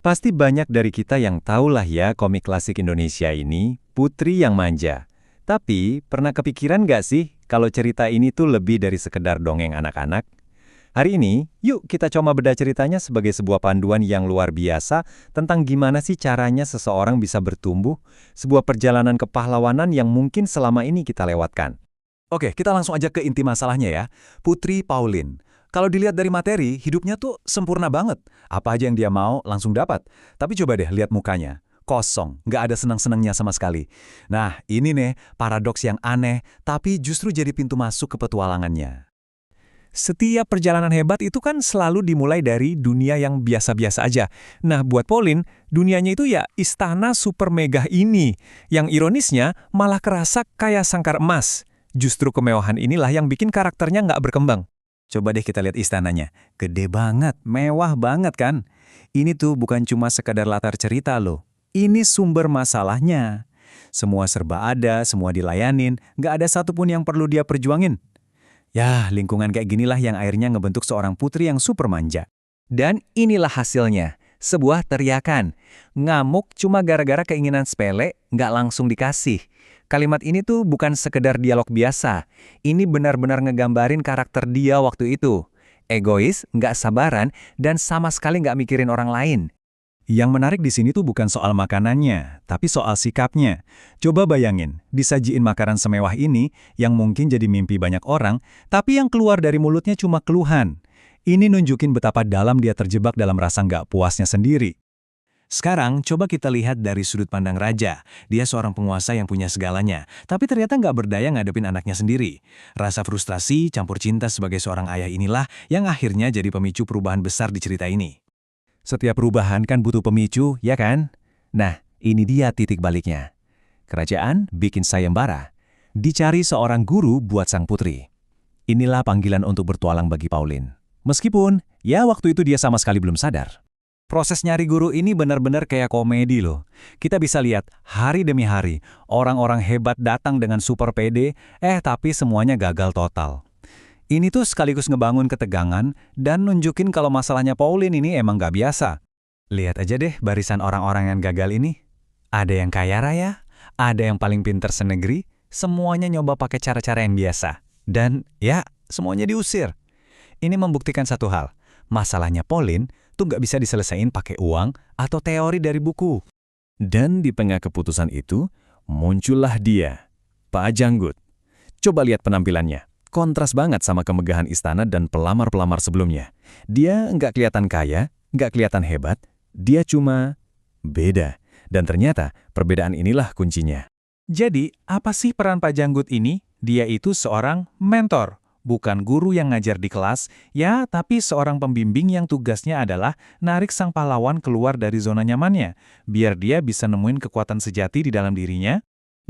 Pasti banyak dari kita yang tahulah ya komik klasik Indonesia ini, Putri yang Manja. Tapi, pernah kepikiran nggak sih kalau cerita ini tuh lebih dari sekedar dongeng anak-anak? Hari ini, yuk kita coba bedah ceritanya sebagai sebuah panduan yang luar biasa tentang gimana sih caranya seseorang bisa bertumbuh, sebuah perjalanan kepahlawanan yang mungkin selama ini kita lewatkan. Oke, kita langsung aja ke inti masalahnya ya. Putri Pauline. Kalau dilihat dari materi, hidupnya tuh sempurna banget. Apa aja yang dia mau, langsung dapat. Tapi coba deh lihat mukanya. Kosong, nggak ada senang-senangnya sama sekali. Nah, ini nih paradoks yang aneh, tapi justru jadi pintu masuk ke petualangannya. Setiap perjalanan hebat itu kan selalu dimulai dari dunia yang biasa-biasa aja. Nah, buat Pauline, dunianya itu ya istana super megah ini. Yang ironisnya malah kerasa kayak sangkar emas. Justru kemewahan inilah yang bikin karakternya nggak berkembang. Coba deh kita lihat istananya. Gede banget, mewah banget kan? Ini tuh bukan cuma sekadar latar cerita loh. Ini sumber masalahnya. Semua serba ada, semua dilayanin, nggak ada satupun yang perlu dia perjuangin. Ya, lingkungan kayak ginilah yang akhirnya ngebentuk seorang putri yang super manja. Dan inilah hasilnya, sebuah teriakan. Ngamuk cuma gara-gara keinginan sepele, nggak langsung dikasih. Kalimat ini tuh bukan sekedar dialog biasa. Ini benar-benar ngegambarin karakter dia waktu itu. Egois, nggak sabaran, dan sama sekali nggak mikirin orang lain. Yang menarik di sini tuh bukan soal makanannya, tapi soal sikapnya. Coba bayangin, disajiin makanan semewah ini yang mungkin jadi mimpi banyak orang, tapi yang keluar dari mulutnya cuma keluhan. Ini nunjukin betapa dalam dia terjebak dalam rasa nggak puasnya sendiri. Sekarang, coba kita lihat dari sudut pandang raja. Dia seorang penguasa yang punya segalanya, tapi ternyata nggak berdaya ngadepin anaknya sendiri. Rasa frustrasi, campur cinta sebagai seorang ayah inilah yang akhirnya jadi pemicu perubahan besar di cerita ini. Setiap perubahan kan butuh pemicu, ya kan? Nah, ini dia titik baliknya. Kerajaan bikin sayembara. Dicari seorang guru buat sang putri. Inilah panggilan untuk bertualang bagi Pauline. Meskipun, ya waktu itu dia sama sekali belum sadar. Proses nyari guru ini benar-benar kayak komedi loh. Kita bisa lihat hari demi hari, orang-orang hebat datang dengan super pede, tapi semuanya gagal total. Ini tuh sekaligus ngebangun ketegangan dan nunjukin kalau masalahnya Pauline ini emang gak biasa. Lihat aja deh barisan orang-orang yang gagal ini. Ada yang kaya raya, ada yang paling pinter senegeri, semuanya nyoba pakai cara-cara yang biasa. Dan ya, semuanya diusir. Ini membuktikan satu hal, masalahnya Pauline tuh nggak bisa diselesain pakai uang atau teori dari buku. Dan di tengah keputusan itu, muncullah dia, Pak Janggut. Coba lihat penampilannya. Kontras banget sama kemegahan istana dan pelamar-pelamar sebelumnya. Dia nggak kelihatan kaya, nggak kelihatan hebat, dia cuma beda. Dan ternyata perbedaan inilah kuncinya. Jadi, apa sih peran Pak Janggut ini? Dia itu seorang mentor, bukan guru yang ngajar di kelas, ya, tapi seorang pembimbing yang tugasnya adalah narik sang pahlawan keluar dari zona nyamannya, biar dia bisa nemuin kekuatan sejati di dalam dirinya.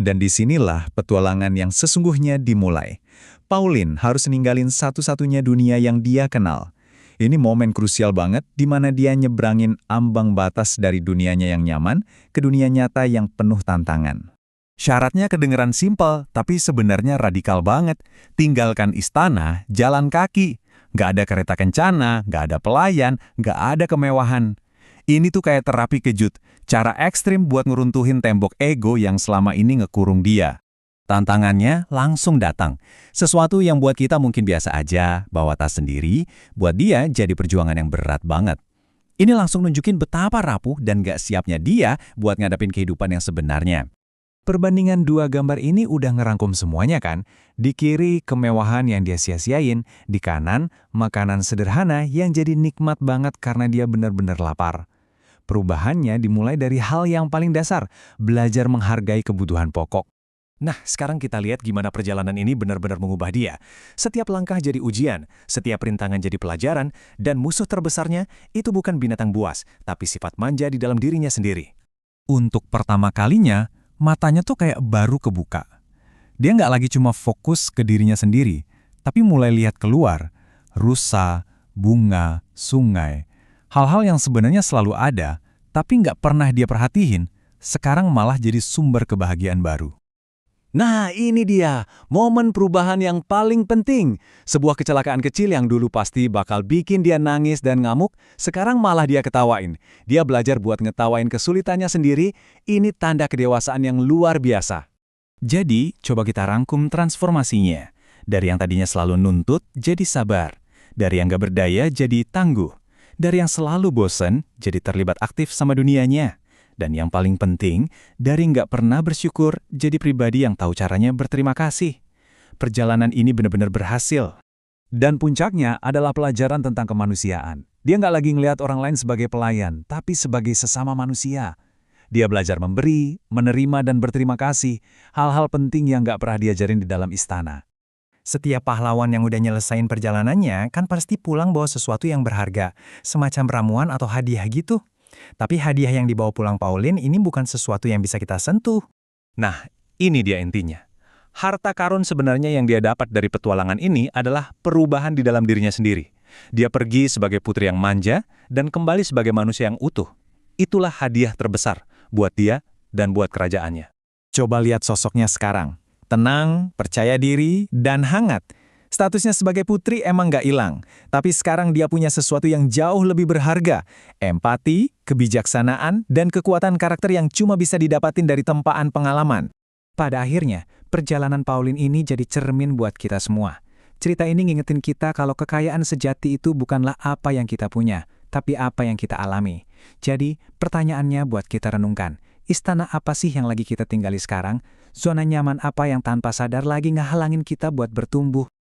Dan disinilah petualangan yang sesungguhnya dimulai. Pauline harus ninggalin satu-satunya dunia yang dia kenal. Ini momen krusial banget di mana dia nyebrangin ambang batas dari dunianya yang nyaman ke dunia nyata yang penuh tantangan. Syaratnya kedengeran simpel, tapi sebenarnya radikal banget. Tinggalkan istana, jalan kaki. Nggak ada kereta kencana, nggak ada pelayan, nggak ada kemewahan. Ini tuh kayak terapi kejut, cara ekstrim buat ngeruntuhin tembok ego yang selama ini ngekurung dia. Tantangannya langsung datang. Sesuatu yang buat kita mungkin biasa aja, bawa tas sendiri, buat dia jadi perjuangan yang berat banget. Ini langsung nunjukin betapa rapuh dan gak siapnya dia buat ngadapin kehidupan yang sebenarnya. Perbandingan dua gambar ini udah ngerangkum semuanya kan? Di kiri, kemewahan yang dia sia-siain. Di kanan, makanan sederhana yang jadi nikmat banget karena dia benar-benar lapar. Perubahannya dimulai dari hal yang paling dasar, belajar menghargai kebutuhan pokok. Nah, sekarang kita lihat gimana perjalanan ini benar-benar mengubah dia. Setiap langkah jadi ujian, setiap rintangan jadi pelajaran, dan musuh terbesarnya itu bukan binatang buas, tapi sifat manja di dalam dirinya sendiri. Untuk pertama kalinya, matanya tuh kayak baru kebuka. Dia nggak lagi cuma fokus ke dirinya sendiri, tapi mulai lihat keluar, rusa, bunga, sungai. Hal-hal yang sebenarnya selalu ada, tapi nggak pernah dia perhatiin, sekarang malah jadi sumber kebahagiaan baru. Nah, ini dia, momen perubahan yang paling penting. Sebuah kecelakaan kecil yang dulu pasti bakal bikin dia nangis dan ngamuk, sekarang malah dia ketawain. Dia belajar buat ngetawain kesulitannya sendiri, ini tanda kedewasaan yang luar biasa. Jadi, coba kita rangkum transformasinya. Dari yang tadinya selalu nuntut, jadi sabar. Dari yang gak berdaya, jadi tangguh. Dari yang selalu bosen, jadi terlibat aktif sama dunianya. Dan yang paling penting, dari nggak pernah bersyukur, jadi pribadi yang tahu caranya berterima kasih. Perjalanan ini benar-benar berhasil. Dan puncaknya adalah pelajaran tentang kemanusiaan. Dia nggak lagi ngelihat orang lain sebagai pelayan, tapi sebagai sesama manusia. Dia belajar memberi, menerima, dan berterima kasih, hal-hal penting yang nggak pernah diajarin di dalam istana. Setiap pahlawan yang udah nyelesain perjalanannya kan pasti pulang bawa sesuatu yang berharga, semacam ramuan atau hadiah gitu. Tapi hadiah yang dibawa pulang Pauline ini bukan sesuatu yang bisa kita sentuh. Nah, ini dia intinya. Harta karun sebenarnya yang dia dapat dari petualangan ini adalah perubahan di dalam dirinya sendiri. Dia pergi sebagai putri yang manja dan kembali sebagai manusia yang utuh. Itulah hadiah terbesar buat dia dan buat kerajaannya. Coba lihat sosoknya sekarang. Tenang, percaya diri, dan hangat. Statusnya sebagai putri emang nggak hilang, tapi sekarang dia punya sesuatu yang jauh lebih berharga. Empati, kebijaksanaan, dan kekuatan karakter yang cuma bisa didapatin dari tempaan pengalaman. Pada akhirnya, perjalanan Pauline ini jadi cermin buat kita semua. Cerita ini ngingetin kita kalau kekayaan sejati itu bukanlah apa yang kita punya, tapi apa yang kita alami. Jadi, pertanyaannya buat kita renungkan. Istana apa sih yang lagi kita tinggali sekarang? Zona nyaman apa yang tanpa sadar lagi ngehalangin kita buat bertumbuh,